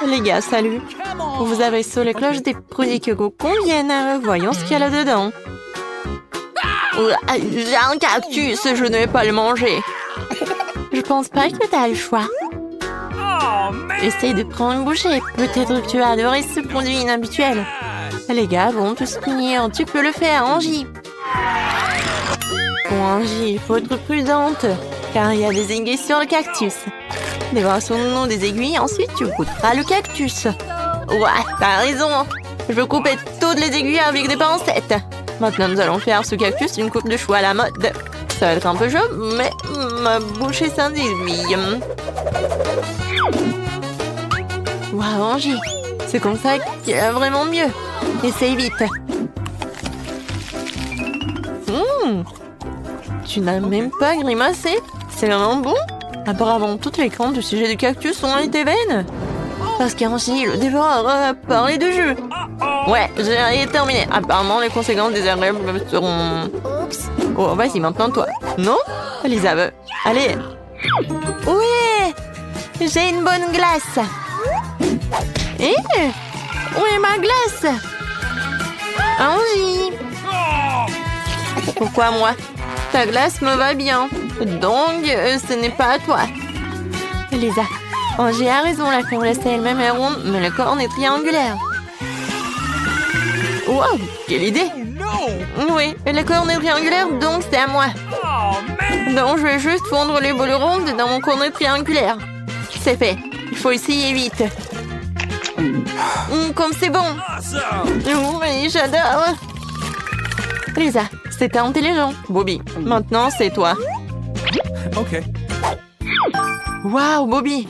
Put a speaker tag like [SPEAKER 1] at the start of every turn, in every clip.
[SPEAKER 1] Les gars, salut. Vous avez sur les cloches des produits qui vous conviennent. Voyons ce qu'il y a là-dedans. J'ai un cactus, je ne vais pas le manger. Je pense pas que t'as le choix. Essaye de prendre une bouchée. Peut-être que tu vas adorer ce produit inhabituel. Les gars vont tous punir. Tu peux le faire, Angie. Bon, Angie, il faut être prudente. Car il y a des aiguilles sur le cactus. Débarrassons-nous des aiguilles, ensuite tu goûteras le cactus. Ouais, t'as raison. Je veux couper toutes les aiguilles avec des pincettes. Maintenant, nous allons faire ce cactus une coupe de chou à la mode. Ça va être un peu chaud, mais ma bouche est sans aiguille. Waouh, Angie, c'est comme ça qu'il y a vraiment mieux. Essaye vite. Tu n'as même pas grimacé. C'est vraiment bon. Apparemment, toutes les craintes du sujet du cactus ont été vaines. Parce qu'Angie, le dévoreur, a parlé de jeu. Ouais, j'ai terminé. Apparemment, les conséquences désagréables seront... Oups. Oh, vas-y, maintenant toi. Non? Lisa veut. Allez. Oui! J'ai une bonne glace. Eh? Où est ma glace? Angie! Pourquoi moi? Ta glace me va bien. Donc, ce n'est pas à toi. Lisa, Angie a raison, la crème glacée elle-même est ronde, mais le corne est triangulaire. Wow, quelle idée! Oui, le corne est triangulaire, donc c'est à moi. Donc, je vais juste fondre les boules rondes dans mon corne triangulaire. C'est fait. Il faut essayer vite. Comme c'est bon. Oui, j'adore. Lisa, c'était intelligent. Bobby, maintenant c'est toi.
[SPEAKER 2] Ok.
[SPEAKER 1] Waouh, Bobby.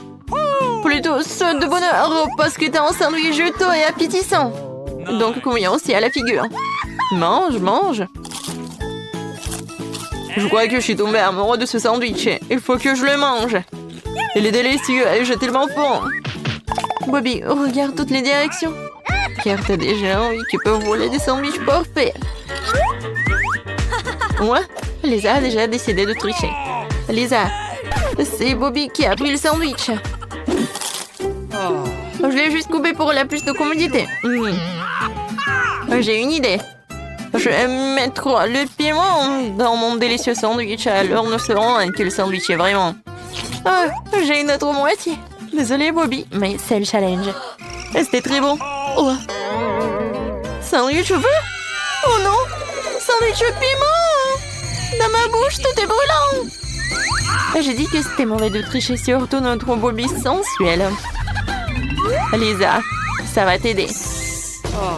[SPEAKER 1] Plutôt saute de bonheur parce que t'as un sandwich juteux et appétissant. Donc combien aussi à la figure. Mange, mange. Je crois que je suis tombée amoureux de ce sandwich. Il faut que je le mange. Il est délicieux et j'ai tellement faim. Bobby, regarde toutes les directions. Car t'as déjà envie qui peut voler des sandwichs parfaits. Moi, Lisa a déjà décidé de tricher. Lisa, c'est Bobby qui a pris le sandwich. Je l'ai juste coupé pour la plus de commodité. J'ai une idée. Je vais mettre le piment dans mon délicieux sandwich. Alors nous saurons à quel sandwich est vraiment. J'ai une autre moitié. Désolée Bobby, mais c'est le challenge. C'était très bon. Oh. Sandwich au feu? Oh non! Sandwich au piment! Dans ma bouche, tout est brûlant! J'ai dit que c'était mauvais de tricher, surtout notre Bobby sensuel. Lisa, ça va t'aider.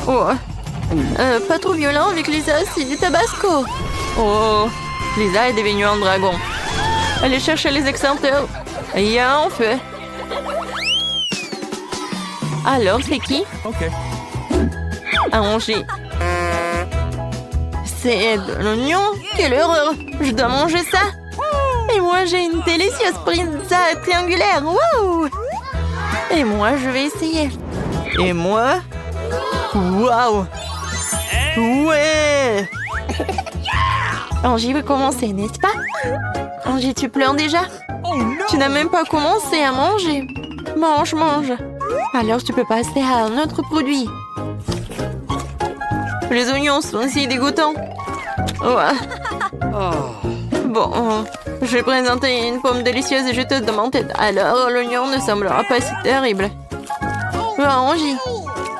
[SPEAKER 1] Oh. Pas trop violent avec Lisa, c'est du tabasco. Oh, Lisa est devenue un dragon. Allez chercher les extincteurs. Il y a un feu. Alors, c'est qui?
[SPEAKER 2] Ok.
[SPEAKER 1] Angie. C'est de l'oignon? Quelle horreur! Je dois manger ça? Et moi, j'ai une délicieuse pizza triangulaire. Wow! Et moi, je vais essayer. Et moi? Waouh! Ouais! Angie veut commencer, n'est-ce pas? Angie, tu pleures déjà? Tu n'as même pas commencé à manger. Mange, mange. Alors, tu peux passer à un autre produit. Les oignons sont si dégoûtants. Ouais. Bon, je vais présenter une pomme délicieuse et juteuse de mon tête. Alors, l'oignon ne semblera pas si terrible. Angie,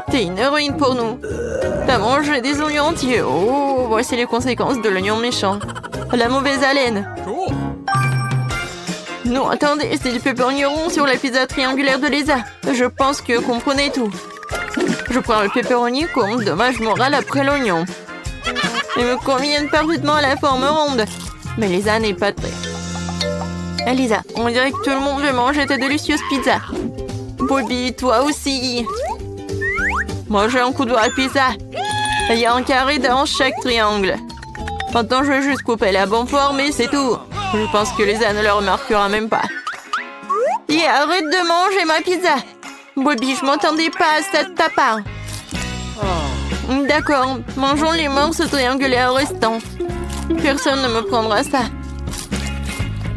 [SPEAKER 1] t'es une héroïne pour nous. T'as mangé des oignons entiers. Oh, voici les conséquences de l'oignon méchant. La mauvaise haleine. Non, attendez, c'est du pepperoni rond sur la pizza triangulaire de Lisa. Je pense que vous comprenez tout. Je prends le pepperoni comme dommage moral après l'oignon. Ils me conviennent parfaitement à la forme ronde. Mais Lisa n'est pas très... Lisa, on dirait que tout le monde veut manger ta délicieuse pizza. Bobby, toi aussi. Moi, j'ai un coup de doigt à pizza. Il y a un carré dans chaque triangle. Maintenant, je vais juste couper la bonne forme et c'est tout. Je pense que Lisa ne le remarquera même pas. Et arrête de manger ma pizza. Bobby, je m'attendais pas à ça de ta part. D'accord, mangeons les morceaux triangulaires restants. Personne ne me prendra ça.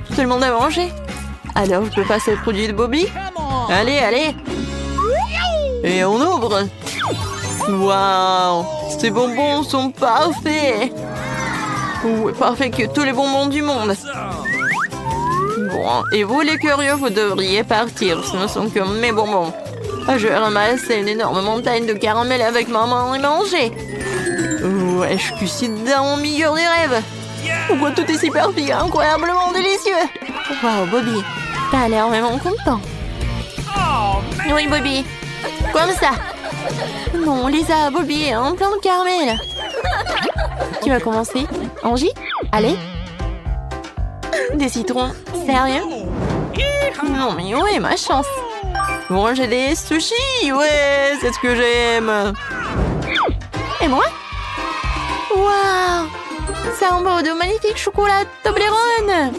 [SPEAKER 1] Tout le monde a mangé? Alors, je peux passer au produit de Bobby? Allez, allez. Et on ouvre. Waouh, ces bonbons sont parfaits. Ouais, parfait que tous les bonbons du monde. Bon, et vous les curieux, vous devriez partir. Ce ne sont que mes bonbons. Je vais ramasser une énorme montagne de caramel avec maman et manger. Ouais, je suis ici dans mon meilleur des rêves. Pourquoi tout est si perfide, incroyablement délicieux. Waouh, Bobby, t'as l'air vraiment content. Oui, Bobby, comme ça. Non, Lisa, Bobby, un plein de caramel. Qui va commencer? Angie? Allez. Des citrons? Sérieux? Non, mais ouais, ma chance. Bon, j'ai des sushis, ouais, c'est ce que j'aime. Et moi? Waouh! C'est un beau de magnifique chocolat Toblerone.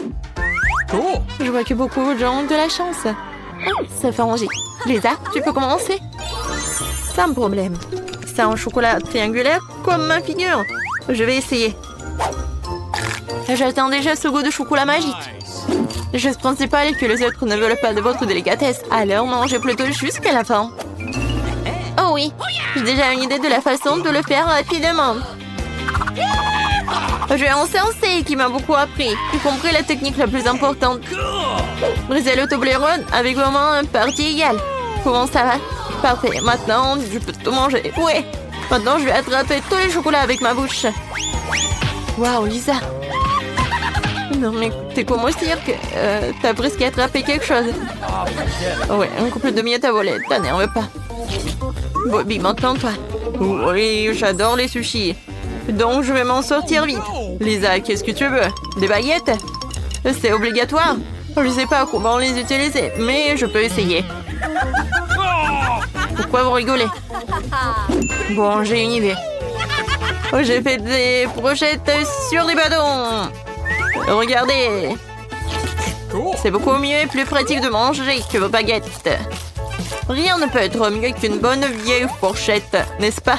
[SPEAKER 2] Cool.
[SPEAKER 1] Je vois que beaucoup de gens ont de la chance. Oh, ça fait Angie. Lisa, tu peux commencer? C'est un problème. C'est un chocolat triangulaire comme ma figure. Je vais essayer. J'attends déjà ce goût de chocolat magique. La chose principale est que les autres ne veulent pas de votre délicatesse. Alors mangez plutôt jusqu'à la fin. Oh oui, j'ai déjà une idée de la façon de le faire rapidement. J'ai un sensei qui m'a beaucoup appris, y compris la technique la plus importante. Briser le Toblerone avec vraiment un parti égal. Comment ça va? Parfait, maintenant je peux tout manger. Ouais, maintenant je vais attraper tous les chocolats avec ma bouche. Waouh, Lisa. Non mais t'es comment dire que t'as presque attrapé quelque chose. Ouais, un couple de miettes à voler, t'énerve pas. Bobby, maintenant toi. Oui, j'adore les sushis. Donc je vais m'en sortir vite. Lisa, qu'est-ce que tu veux? Des baguettes? C'est obligatoire. Je sais pas comment les utiliser, mais je peux essayer. Pourquoi vous rigolez? Bon, j'ai une idée. J'ai fait des brochettes sur des bâtons. Regardez. C'est beaucoup mieux et plus pratique de manger que vos baguettes. Rien ne peut être mieux qu'une bonne vieille fourchette, n'est-ce pas?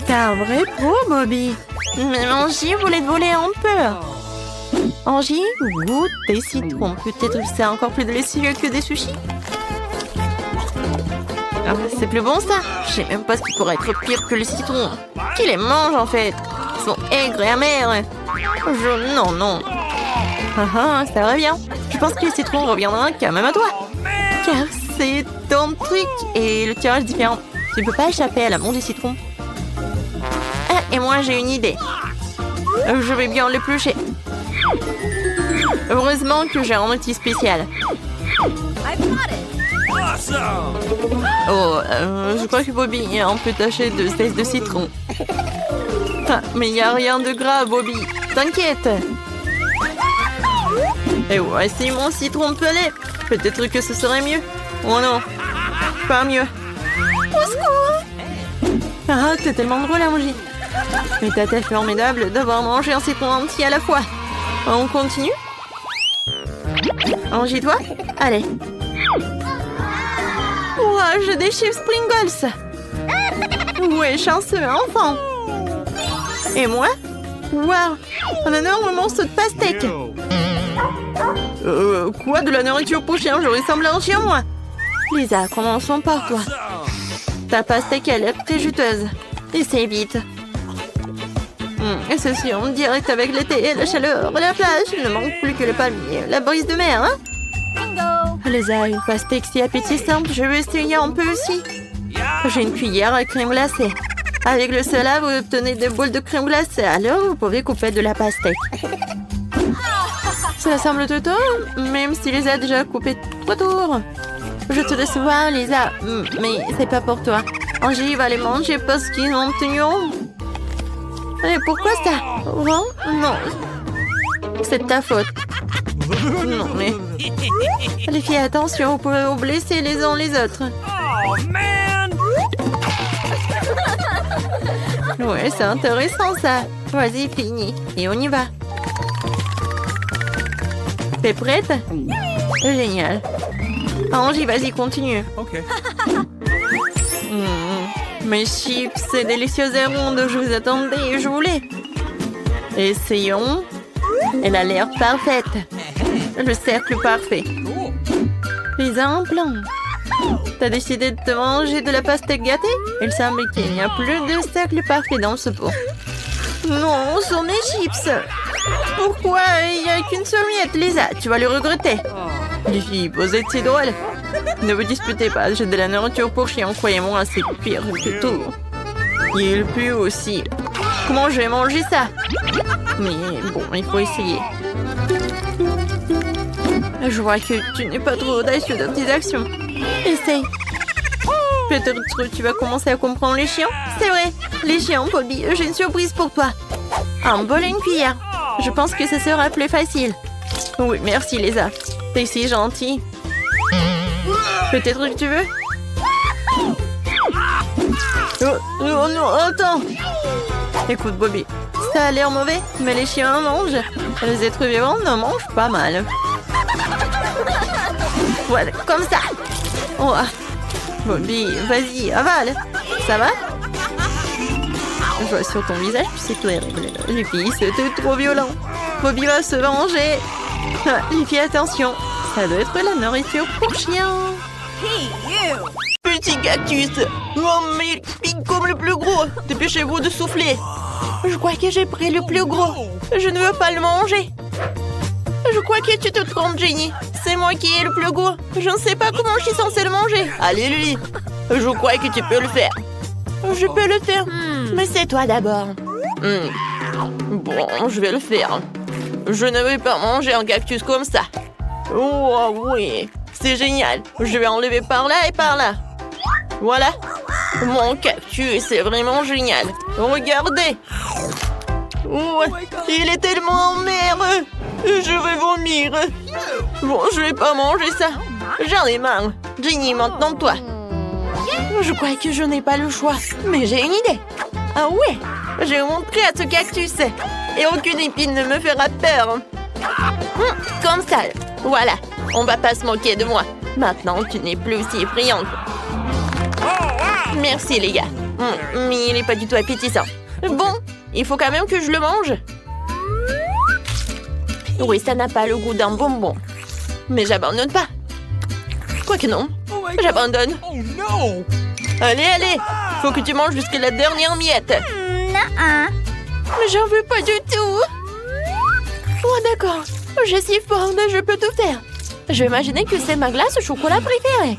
[SPEAKER 1] T'es un vrai pro, Bobby. Mais Angie voulait te voler un peu. Angie, goûte des citrons. Peut-être que c'est encore plus délicieux que des sushis. Ah, c'est plus bon ça. Je sais même pas ce qui pourrait être pire que le citron. Qui les mange en fait? Ils sont aigres et amers. Non. Ça va bien. Je pense que le citron reviendra quand même à toi. Car c'est ton truc et le tirage est différent. Tu ne peux pas échapper à l'amour du citron. Ah, et moi j'ai une idée. Je vais bien l'éplucher. Heureusement que j'ai un outil spécial. Oh, je crois que Bobby est un peu taché de sel de citron. Ah, mais il n'y a rien de grave, Bobby. T'inquiète. Et voici mon citron pelé. Peut-être que ce serait mieux. Oh non, pas mieux. Au secours! Ah, t'es tellement drôle, Angie. Mais t'as été formidable d'avoir mangé un citron entier à la fois. On continue? Angie, toi? Allez. Ouah, j'ai des chips Pringles. Ouais, chanceux, enfant. Et moi? Waouh, un énorme monstre de pastèque. Quoi, de la nourriture pour chien? Je ressemble à un chien, moi. Lisa, commençons par toi. Ta pastèque a l'air très juteuse. Essaye vite. Et ceci en direct avec l'été, la chaleur, la plage. Il ne manque plus que le palmier, la brise de mer, hein? Lisa, une pastèque si appétissante, je vais essayer un peu aussi. J'ai une cuillère à crème glacée. Avec le cela, vous obtenez des boules de crème glacée. Alors, vous pouvez couper de la pastèque. Cela semble tout tôt, même si Lisa a déjà coupé 3 tours. Je te laisse voir, Lisa, mais c'est pas pour toi. Angie va les manger parce qu'ils ont tenu rond. Et pourquoi ça? Rond? Non. C'est de ta faute. Non, mais... Les filles, attention, vous pouvez vous blesser les uns les autres.
[SPEAKER 2] Oh, man!
[SPEAKER 1] Ouais, c'est intéressant, ça. Vas-y, fini. Et on y va. T'es prête? Génial. Angie, vas-y, continue.
[SPEAKER 2] Ok.
[SPEAKER 1] Mes chips, c'est délicieuses et rondes. Je vous attendais et je voulais. Essayons. Elle a l'air parfaite. Le cercle parfait. Les implants. T'as décidé de te manger de la pastèque gâtée? Il semble qu'il n'y a plus de cercle parfait dans ce pot. Non, ce sont mes chips. Pourquoi il n'y a qu'une seule miette, Lisa? Tu vas le regretter. Les filles, vous êtes si drôles. Ne vous disputez pas, j'ai de la nourriture pour chien, croyez-moi, c'est pire que tout. Il pue aussi. Comment je vais manger ça? Mais bon, il faut essayer. Je vois que tu n'es pas trop audacieux dans tes actions. Essaye. Peut-être que tu vas commencer à comprendre les chiens. C'est vrai, les chiens, Bobby, j'ai une surprise pour toi. Un bol et une cuillère. Je pense que ça sera plus facile. Oui, merci Lisa. T'es si gentille. Peut-être que tu veux? Oh non, attends. Écoute Bobby, ça a l'air mauvais, mais les chiens en mangent. Les êtres vivants en mangent pas mal. Voilà, comme ça. Oh. Bobby, vas-y, avale. Ça va? Je vois sur ton visage que c'est terrible. Les filles, c'était trop violent. Bobby va se venger. Ah, les filles, attention. Ça doit être la nourriture pour chien. Petit cactus. Oh, mais il pique comme le plus gros. Dépêchez-vous de souffler. Je crois que j'ai pris le plus gros. Je ne veux pas le manger. Je crois que tu te trompes, Jenny. C'est moi qui ai le plus gros. Je ne sais pas comment je suis censée le manger. Allez, Lily. Je crois que tu peux le faire. Je peux le faire. Mais c'est toi d'abord. Bon, je vais le faire. Je ne vais pas manger un cactus comme ça. Oh oui, c'est génial. Je vais enlever par là et par là. Voilà. Mon cactus, c'est vraiment génial. Regardez. Oh, il est tellement amer. Je vais vomir. Bon, je vais pas manger ça. J'en ai marre. Jenny, maintenant toi. Je crois que je n'ai pas le choix. Mais j'ai une idée. Ah ouais, je vais montrer à ce cactus. Et aucune épine ne me fera peur. Comme ça. Voilà, on va pas se moquer de moi. Maintenant, tu n'es plus si effrayante. Merci les gars. Mais il n'est pas du tout appétissant. Bon, il faut quand même que je le mange. Oui, ça n'a pas le goût d'un bonbon. Mais j'abandonne pas. Quoique non, j'abandonne. Allez, allez, faut que tu manges jusqu'à la dernière miette. Mais j'en veux pas du tout. Oh d'accord, je suis forte, je peux tout faire. Je vais imaginer que c'est ma glace au chocolat préférée.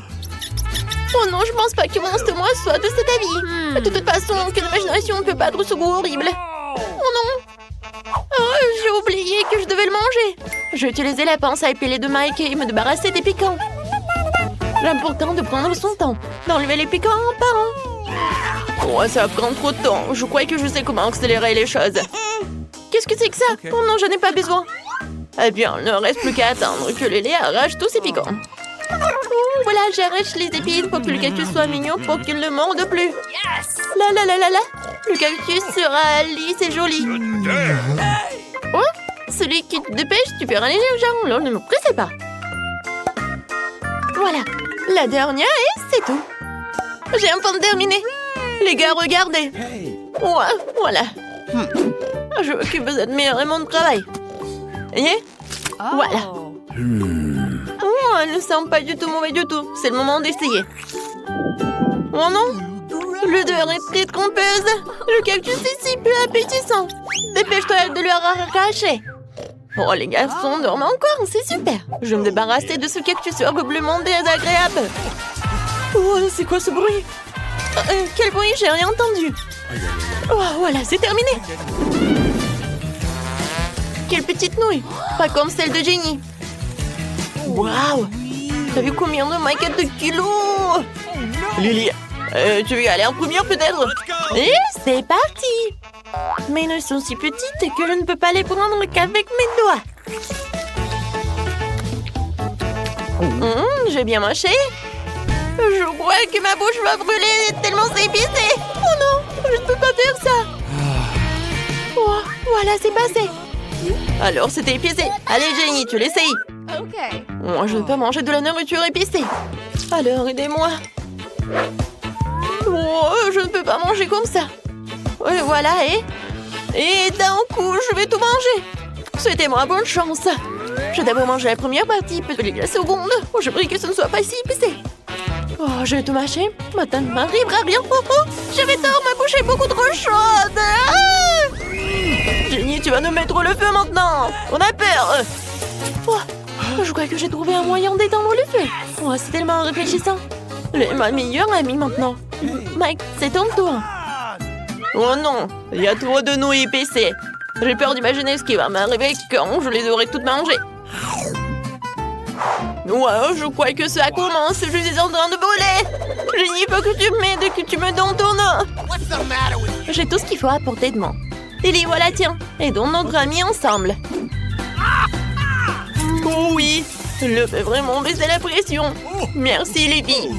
[SPEAKER 1] Oh non, je pense pas que mon estomac soit de cet avis. De toute façon, aucune imagination ne peut battre ce goût horrible. Oh non. Oh, j'ai oublié que je devais le manger. Je vais utiliser la pince à épiler de Mike et me débarrasser des piquants. L'important de prendre son temps, d'enlever les piquants un par un. Oh, ça prend trop de temps. Je crois que je sais comment accélérer les choses. Qu'est-ce que c'est que ça? Oh non, je n'ai pas besoin. Eh bien, il ne reste plus qu'à attendre que le lait arrache tous ses piquants. Oh, voilà, j'arrache les épines pour que le cactus soit mignon pour qu'il ne morde plus. Là, là, là, là, là. Le cactus sera lisse et joli. Oh, celui qui te dépêche, tu feras léger au jarron. Alors ne me pressez pas. Voilà, la dernière et c'est tout. J'ai enfin terminé. Les gars, regardez. Ouais, voilà. Je veux que vous admirez mon travail. Et voilà. Oh, elle ne sent pas du tout mauvais du tout. C'est le moment d'essayer. Oh non, l'odeur est très trompeuse. Le cactus est si peu appétissant. Dépêche-toi de le arracher. Oh, les garçons dorment encore, c'est super. Je vais me débarrasser de ce cactus horriblement désagréable. Oh, c'est quoi ce bruit? Quel bruit? J'ai rien entendu. Oh, voilà, c'est terminé. Quelle petite nouille. Pas comme celle de Jenny. Waouh. T'as vu combien de maquettes de kilos? Lily, tu veux y aller en première peut-être? Et c'est parti. Mais elles sont si petites que je ne peux pas les prendre qu'avec mes doigts. J'ai bien mâché. Je crois que ma bouche va brûler tellement c'est épicé. Oh non, je ne peux pas faire ça. Oh, voilà, c'est passé. Alors, c'était épicé. Allez, Jenny, tu l'essayes. Moi, je ne peux pas manger de la nourriture épicée. Alors, aidez-moi. Oh, je ne peux pas manger comme ça. Voilà, et d'un coup, je vais tout manger. Souhaitez-moi bonne chance. Je vais d'abord manger la première partie, peut-être la seconde. Oh, je prie que ce ne soit pas si épicé. Oh, je vais tout mâcher. Maintenant, il m'arrivera rien. Oh, oh, j'avais tort, ma bouche est beaucoup trop chaude. Ah! Jenny, tu vas nous mettre le feu maintenant. On a peur. Oh, je crois que j'ai trouvé un moyen d'éteindre le feu. Oh, c'est tellement réfléchissant. Ma meilleure amie maintenant. Mike, c'est ton tour. Oh non, il y a trop de nouilles épaissées. J'ai peur d'imaginer ce qui va m'arriver quand je les aurai toutes mangées. Ouais, je crois que ça commence. Je suis en train de brûler. Jenny, il faut que tu m'aides, que tu me donnes ton eau. J'ai tout ce qu'il faut à portée de main. Lily, voilà, tiens. Aidons notre ami ensemble. Oh oui, je fais vraiment baisser la pression. Merci, Lily.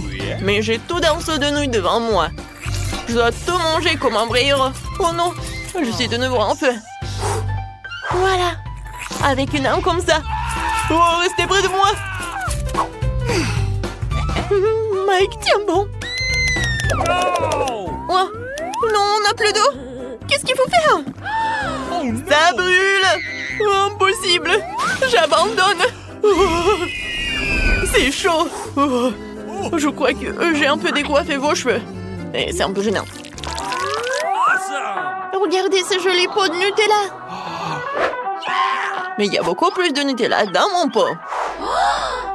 [SPEAKER 1] Mais j'ai tout d'un seau de nouilles devant moi. Je dois tout manger comme un vrai héros. Oh non, je suis de nouveau en feu. Voilà, avec une arme comme ça. Oh, restez près de moi. Mike, tiens bon. Oh, non, on n'a plus d'eau. Qu'est-ce qu'il faut faire? Ça brûle. Oh, impossible. J'abandonne. Oh, c'est chaud. Oh, je crois que j'ai un peu décoiffé vos cheveux. Et c'est un peu gênant. Regardez ce joli pot de Nutella. Mais il y a beaucoup plus de Nutella dans mon pot.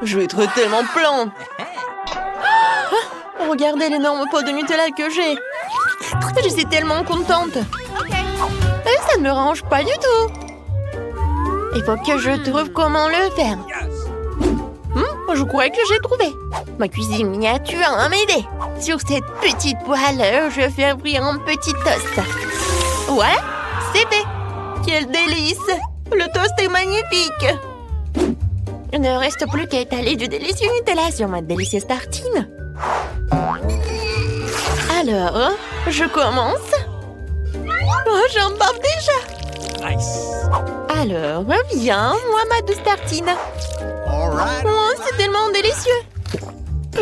[SPEAKER 1] Je vais être tellement plein. Ah, regardez l'énorme pot de Nutella que j'ai. Je suis tellement contente. Et ça ne me range pas du tout. Il faut que je trouve comment le faire. Je crois que j'ai trouvé. Ma cuisine miniature à m'aider. Sur cette petite poêle, je fais frire un petit toast. Voilà, c'est fait. Quel délice. Le toast est magnifique. Il ne reste plus qu'à étaler du délicieux Nutella sur ma délicieuse tartine. Alors, je commence. Oh, j'en parle déjà.
[SPEAKER 2] Nice.
[SPEAKER 1] Alors, viens, moi, ma douce tartine. Oh, c'est tellement délicieux.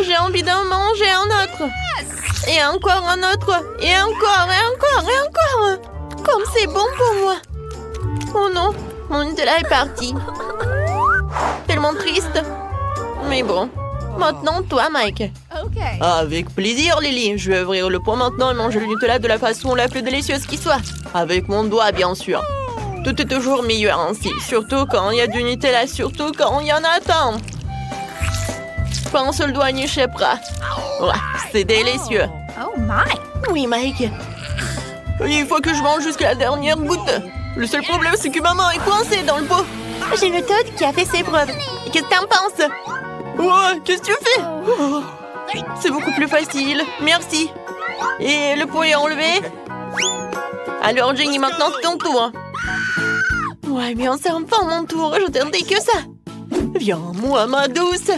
[SPEAKER 1] J'ai envie d'en manger un autre. Et encore un autre. Et encore, et encore, et encore. Comme c'est bon pour moi. Oh non, mon Nutella est parti. Tellement triste. Mais bon, maintenant toi, Mike. Avec plaisir, Lily. Je vais ouvrir le pot maintenant et manger le Nutella de la façon la plus délicieuse qui soit. Avec mon doigt, bien sûr. Tout est toujours meilleur ainsi. Surtout quand il y a du Nutella, surtout quand il y en a tant. Pas un seul doigt n'y échappera. Ouais, c'est délicieux.
[SPEAKER 3] Oh, Mike.
[SPEAKER 1] Oui, Mike. Il faut que je mange jusqu'à la dernière goutte. Le seul problème, c'est que maman est coincée dans le pot. J'ai une Todd qui a fait ses preuves. Qu'est-ce que t'en penses? Oh, qu'est-ce que tu fais? Oh, c'est beaucoup plus facile. Merci. Et le pot est enlevé. Alors, Jenny, maintenant, c'est ton tour. Ouais, bien, c'est enfin mon tour. J'attendais que ça. Viens, moi, ma douce.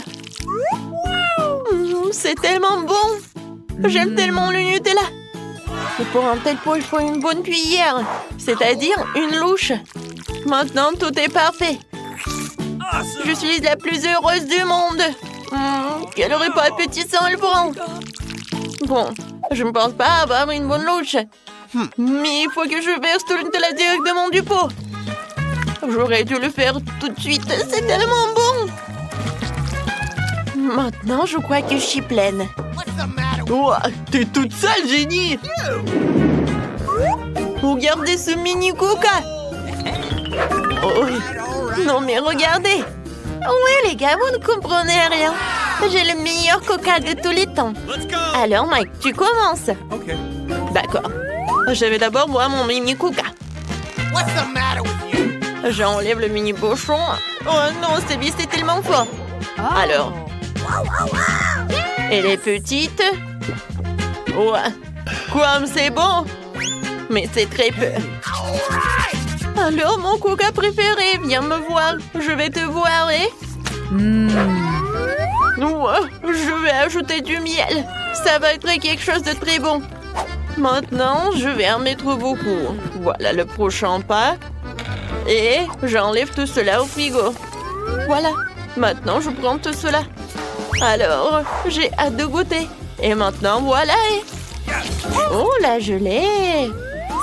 [SPEAKER 1] C'est tellement bon. J'aime tellement le Nutella. Et pour un tel pot, il faut une bonne cuillère. C'est-à-dire une louche. Maintenant, tout est parfait. Je suis la plus heureuse du monde. Quel repas appétissant le prend. Bon, je ne pense pas avoir une bonne louche. Mais il faut que je verse tout le Nutella directement du pot. J'aurais dû le faire tout de suite. C'est tellement bon. Maintenant, je crois que je suis pleine. Oh, t'es toute sale, Jenny. Regardez ce mini coca. Oh, non mais regardez. Ouais, les gars, vous ne comprenez rien. J'ai le meilleur coca de tous les temps. Alors, Mike, tu commences.
[SPEAKER 2] Okay.
[SPEAKER 1] D'accord. Je vais d'abord boire mon mini coca. J'enlève le mini pochon. Oh non, c'est tellement fort. Alors. Elle est petite. Ouais. Comme c'est bon. Mais c'est très peu. Alors, mon coca préféré, viens me voir. Je vais te voir et... Ouais, je vais ajouter du miel. Ça va être quelque chose de très bon. Maintenant, je vais en mettre beaucoup. Voilà le prochain pas. Et j'enlève tout cela au frigo. Voilà. Maintenant, je prends tout cela. Alors, j'ai hâte de goûter. Et maintenant, voilà. Oh, la gelée.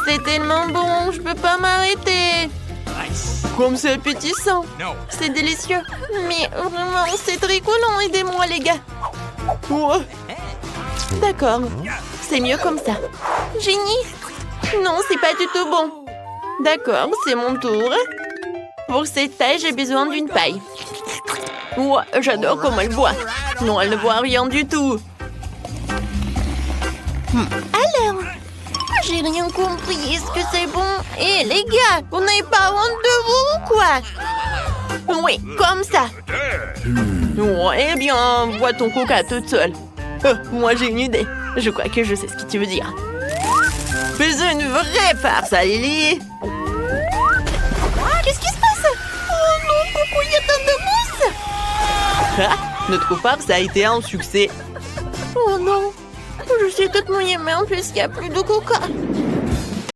[SPEAKER 1] C'est tellement bon, je peux pas m'arrêter.
[SPEAKER 2] Nice.
[SPEAKER 1] Comme c'est appétissant.
[SPEAKER 2] No.
[SPEAKER 1] C'est délicieux. Mais vraiment, c'est très collant. Aidez-moi, les gars. Ouais. D'accord, c'est mieux comme ça. Génie! Non, c'est pas du tout bon. D'accord, c'est mon tour. Pour cette taille, j'ai besoin d'une paille. Ouah, j'adore comment elle boit. Non, elle ne voit rien du tout. Alors, j'ai rien compris. Est-ce que c'est bon? Eh, les gars, vous n'avez pas honte de vous ou quoi? Oui, comme ça. Oh, eh bien, bois ton coca toute seule. Moi, j'ai une idée. Je crois que je sais ce que tu veux dire. Fais une vraie farce, Lily. Qu'est-ce qui se passe? Oh non, pourquoi il y a tant de mousse? Ah, notre farce a été un succès. Oh non, je suis toute mouillée, mais en plus, il n'y a plus de coca.